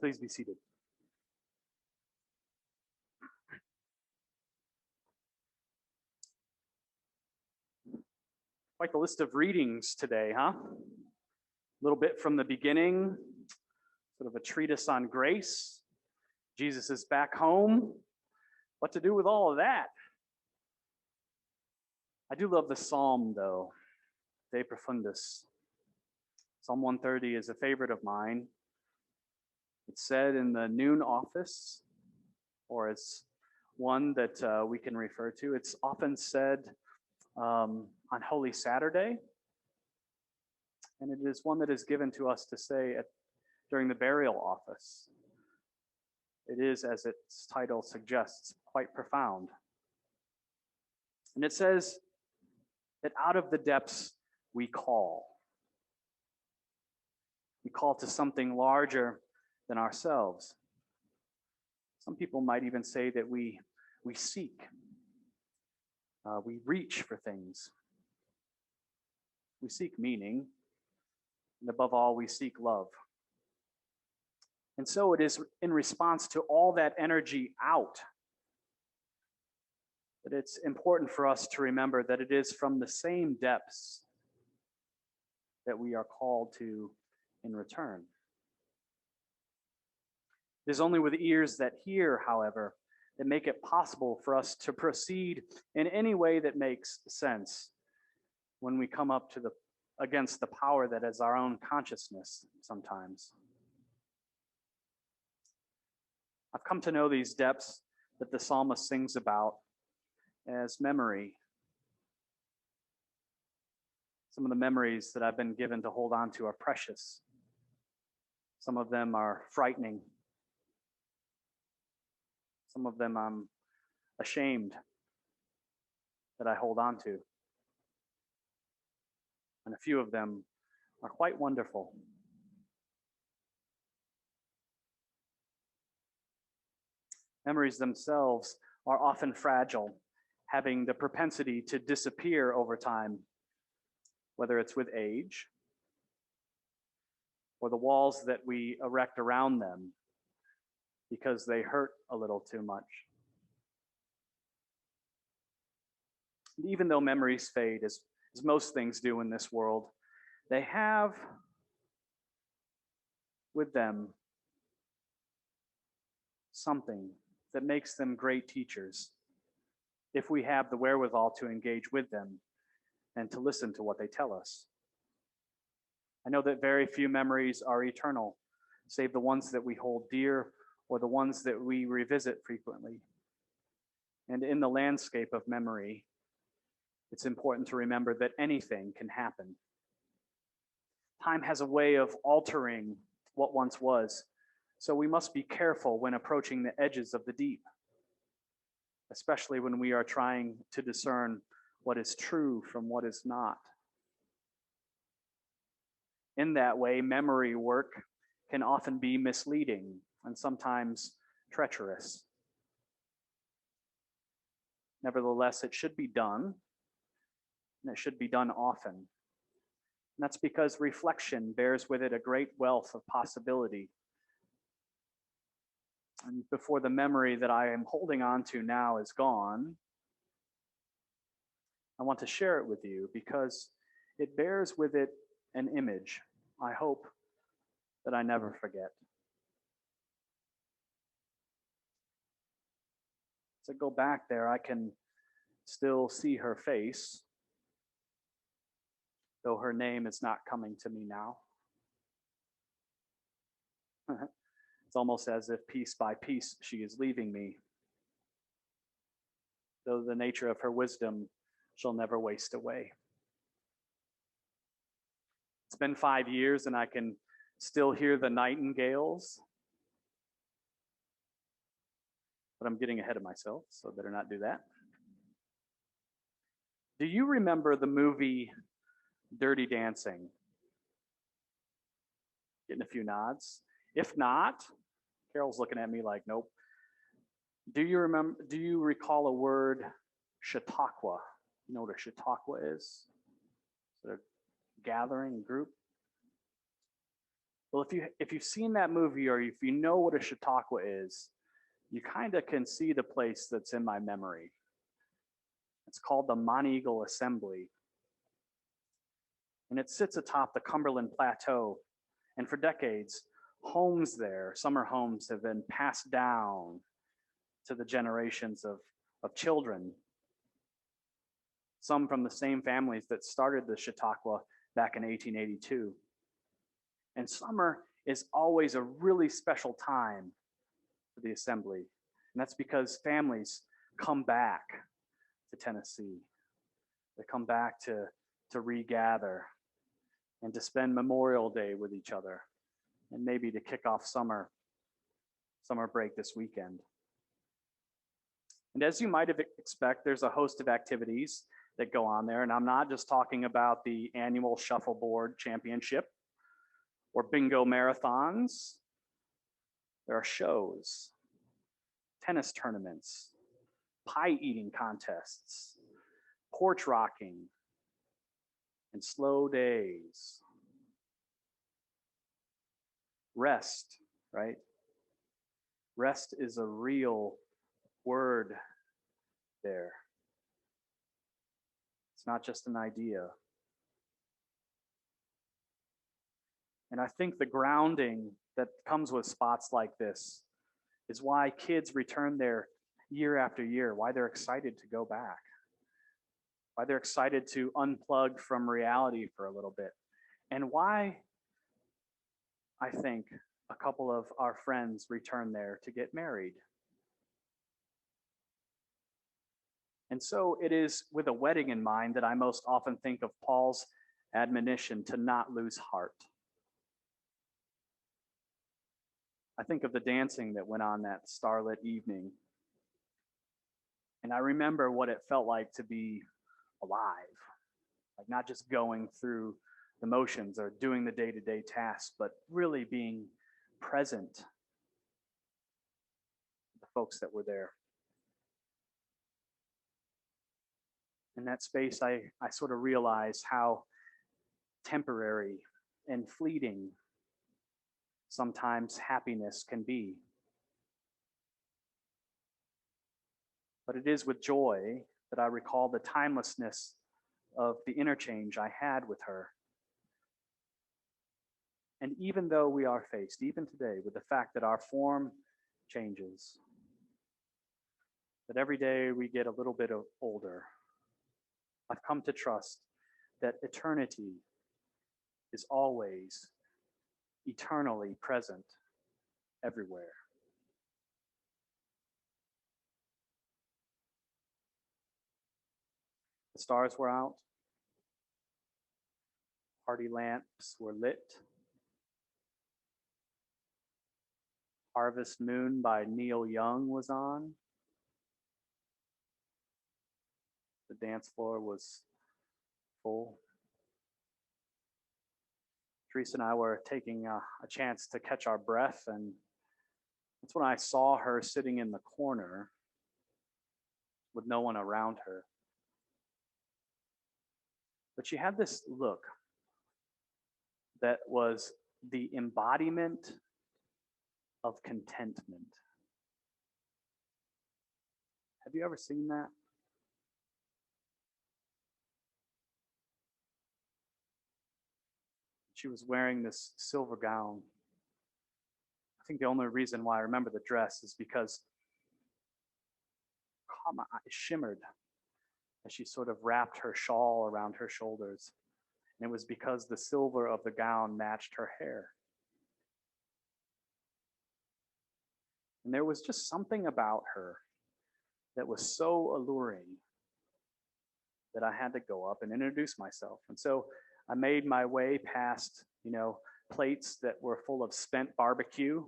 Please be seated. Quite the list of readings today, huh? A little bit from the beginning, sort of a treatise on grace. Jesus is back home. What to do with all of that? I do love the psalm, though, De Profundis. Psalm 130 is a favorite of mine. It's said in the noon office, or it's one that we can refer to. It's often said on Holy Saturday, and it is one that is given to us to say during the burial office. It is, as its title suggests, quite profound. And it says that out of the depths we call. We call to something larger than ourselves. Some people might even say that we seek. We reach for things. We seek meaning, and above all, we seek love. And so it is in response to all that energy out that it's important for us to remember that it is from the same depths that we are called to in return. It is only with ears that hear, however, that make it possible for us to proceed in any way that makes sense when we come up to against the power that is our own consciousness sometimes. I've come to know these depths that the psalmist sings about as memory. Some of the memories that I've been given to hold on to are precious. Some of them are frightening. Some of them I'm ashamed that I hold on to. And a few of them are quite wonderful. Memories themselves are often fragile, having the propensity to disappear over time, whether it's with age or the walls that we erect around them because they hurt a little too much. And even though memories fade, as most things do in this world, they have with them something that makes them great teachers if we have the wherewithal to engage with them and to listen to what they tell us. I know that very few memories are eternal, save the ones that we hold dear or the ones that we revisit frequently. And in the landscape of memory, it's important to remember that anything can happen. Time has a way of altering what once was, so we must be careful when approaching the edges of the deep, especially when we are trying to discern what is true from what is not. In that way, memory work can often be misleading and sometimes treacherous. Nevertheless, it should be done, and it should be done often. And that's because reflection bears with it a great wealth of possibility. And before the memory that I am holding on to now is gone, I want to share it with you because it bears with it an image I hope that I never forget. As I go back there, I can still see her face, though her name is not coming to me now. It's almost as if piece by piece she is leaving me, though the nature of her wisdom shall never waste away. It's been 5 years and I can still hear the nightingales, but I'm getting ahead of myself, so I better not do that. Do you remember the movie Dirty Dancing? Getting a few nods. If not, Carol's looking at me like, nope. Do you recall a word, Chautauqua? You know what a Chautauqua is? Sort of gathering, group. Well, if you've seen that movie or if you know what a Chautauqua is, you kind of can see the place that's in my memory. It's called the Monteagle Assembly, and it sits atop the Cumberland Plateau. And for decades, homes there, summer homes, have been passed down to the generations of children, some from the same families that started the Chautauqua back in 1882. And summer is always a really special time for the assembly. And that's because families come back to Tennessee. They come back to regather and to spend Memorial Day with each other, and maybe to kick off summer break this weekend. And as you might expect, there's a host of activities that go on there. And I'm not just talking about the annual shuffleboard championship or bingo marathons. There are shows, tennis tournaments, pie eating contests, porch rocking, and slow days. Rest, right? Rest is a real word there. It's not just an idea. And I think the grounding that comes with spots like this is why kids return there year after year, why they're excited to go back, why they're excited to unplug from reality for a little bit, and why I think a couple of our friends return there to get married. And so it is with a wedding in mind that I most often think of Paul's admonition to not lose heart. I think of the dancing that went on that starlit evening. And I remember what it felt like to be alive, like not just going through the motions or doing the day-to-day tasks, but really being present to the folks that were there. In that space, I sort of realized how temporary and fleeting sometimes happiness can be. But it is with joy that I recall the timelessness of the interchange I had with her. And even though we are faced, even today, with the fact that our form changes, that every day we get a little bit older, I've come to trust that eternity is always eternally present everywhere. The stars were out, party lamps were lit, Harvest Moon by Neil Young was on. The dance floor was full. Teresa and I were taking a chance to catch our breath, and that's when I saw her sitting in the corner with no one around her. But she had this look that was the embodiment of contentment. Have you ever seen that? She was wearing this silver gown. I think the only reason why I remember the dress is because it shimmered as she sort of wrapped her shawl around her shoulders. And it was because the silver of the gown matched her hair. And there was just something about her that was so alluring that I had to go up and introduce myself. And so I made my way past, plates that were full of spent barbecue,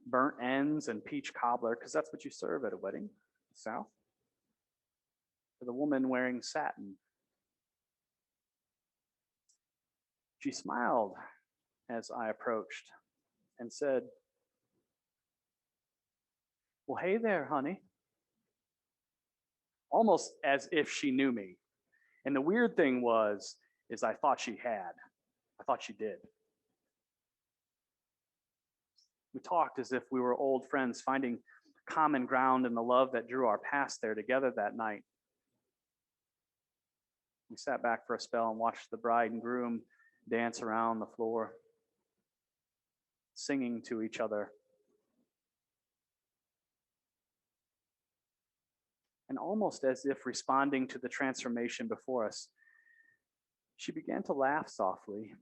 burnt ends, and peach cobbler, because that's what you serve at a wedding, South, to the woman wearing satin. She smiled as I approached and said, "Well, hey there, honey." Almost as if she knew me. And the weird thing is I thought she had. I thought she did. We talked as if we were old friends, finding common ground in the love that drew our past there together that night. We sat back for a spell and watched the bride and groom dance around the floor, singing to each other. And almost as if responding to the transformation before us, she began to laugh softly,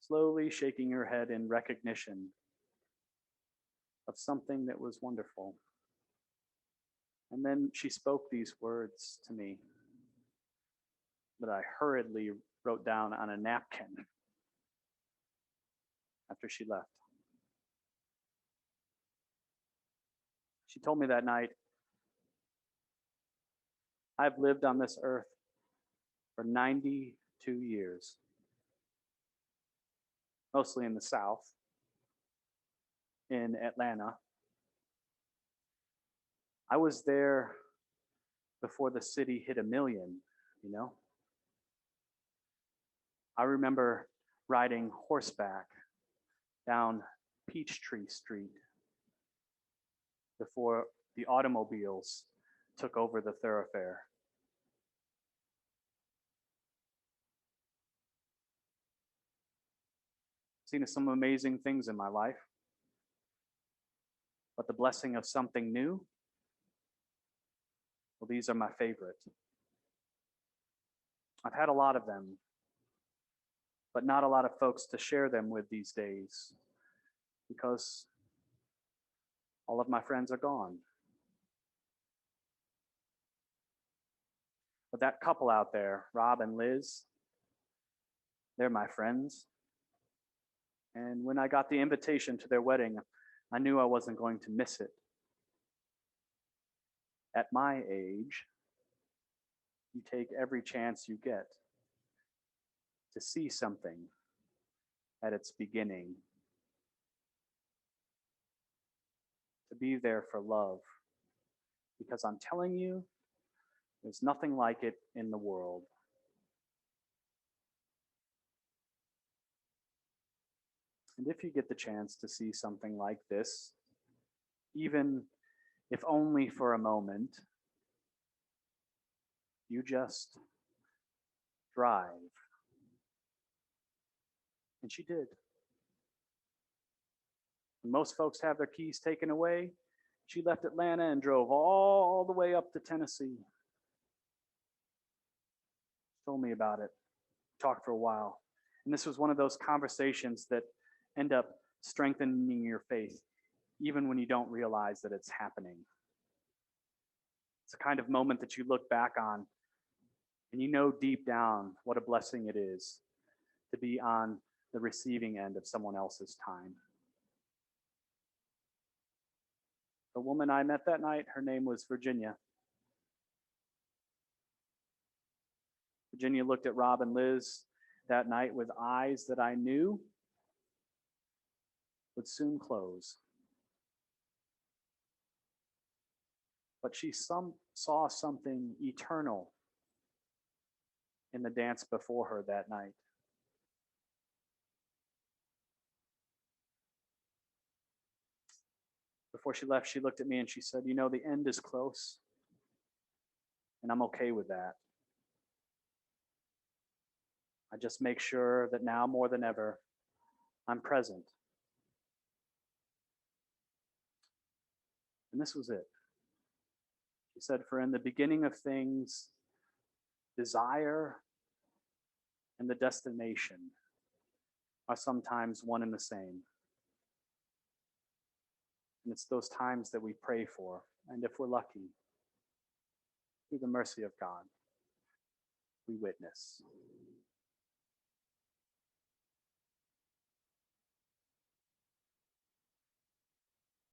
slowly shaking her head in recognition of something that was wonderful. And then she spoke these words to me that I hurriedly wrote down on a napkin after she left. She told me that night, "I've lived on this earth for 92 years, mostly in the South, in Atlanta. I was there before the city hit 1 million, you know? I remember riding horseback down Peachtree Street before the automobiles took over the thoroughfare. Seen some amazing things in my life, but the blessing of something new, well, these are my favorite. I've had a lot of them, but not a lot of folks to share them with these days because all of my friends are gone. But that couple out there, Rob and Liz, they're my friends. And when I got the invitation to their wedding, I knew I wasn't going to miss it. At my age, you take every chance you get to see something at its beginning, to be there for love. Because I'm telling you, there's nothing like it in the world. And if you get the chance to see something like this, even if only for a moment, you just drive. And she did. When most folks have their keys taken away, she left Atlanta and drove all the way up to Tennessee. She told me about it, talked for a while. And this was one of those conversations that end up strengthening your faith, even when you don't realize that it's happening. It's a kind of moment that you look back on and you know deep down what a blessing it is to be on the receiving end of someone else's time. The woman I met that night, her name was Virginia. Virginia looked at Rob and Liz that night with eyes that I knew would soon close. But she saw something eternal in the dance before her that night. Before she left, she looked at me and she said, "You know, the end is close, and I'm okay with that. I just make sure that now more than ever, I'm present." And this was it. She said, "For in the beginning of things, desire and the destination are sometimes one and the same. And it's those times that we pray for. And if we're lucky, through the mercy of God, we witness."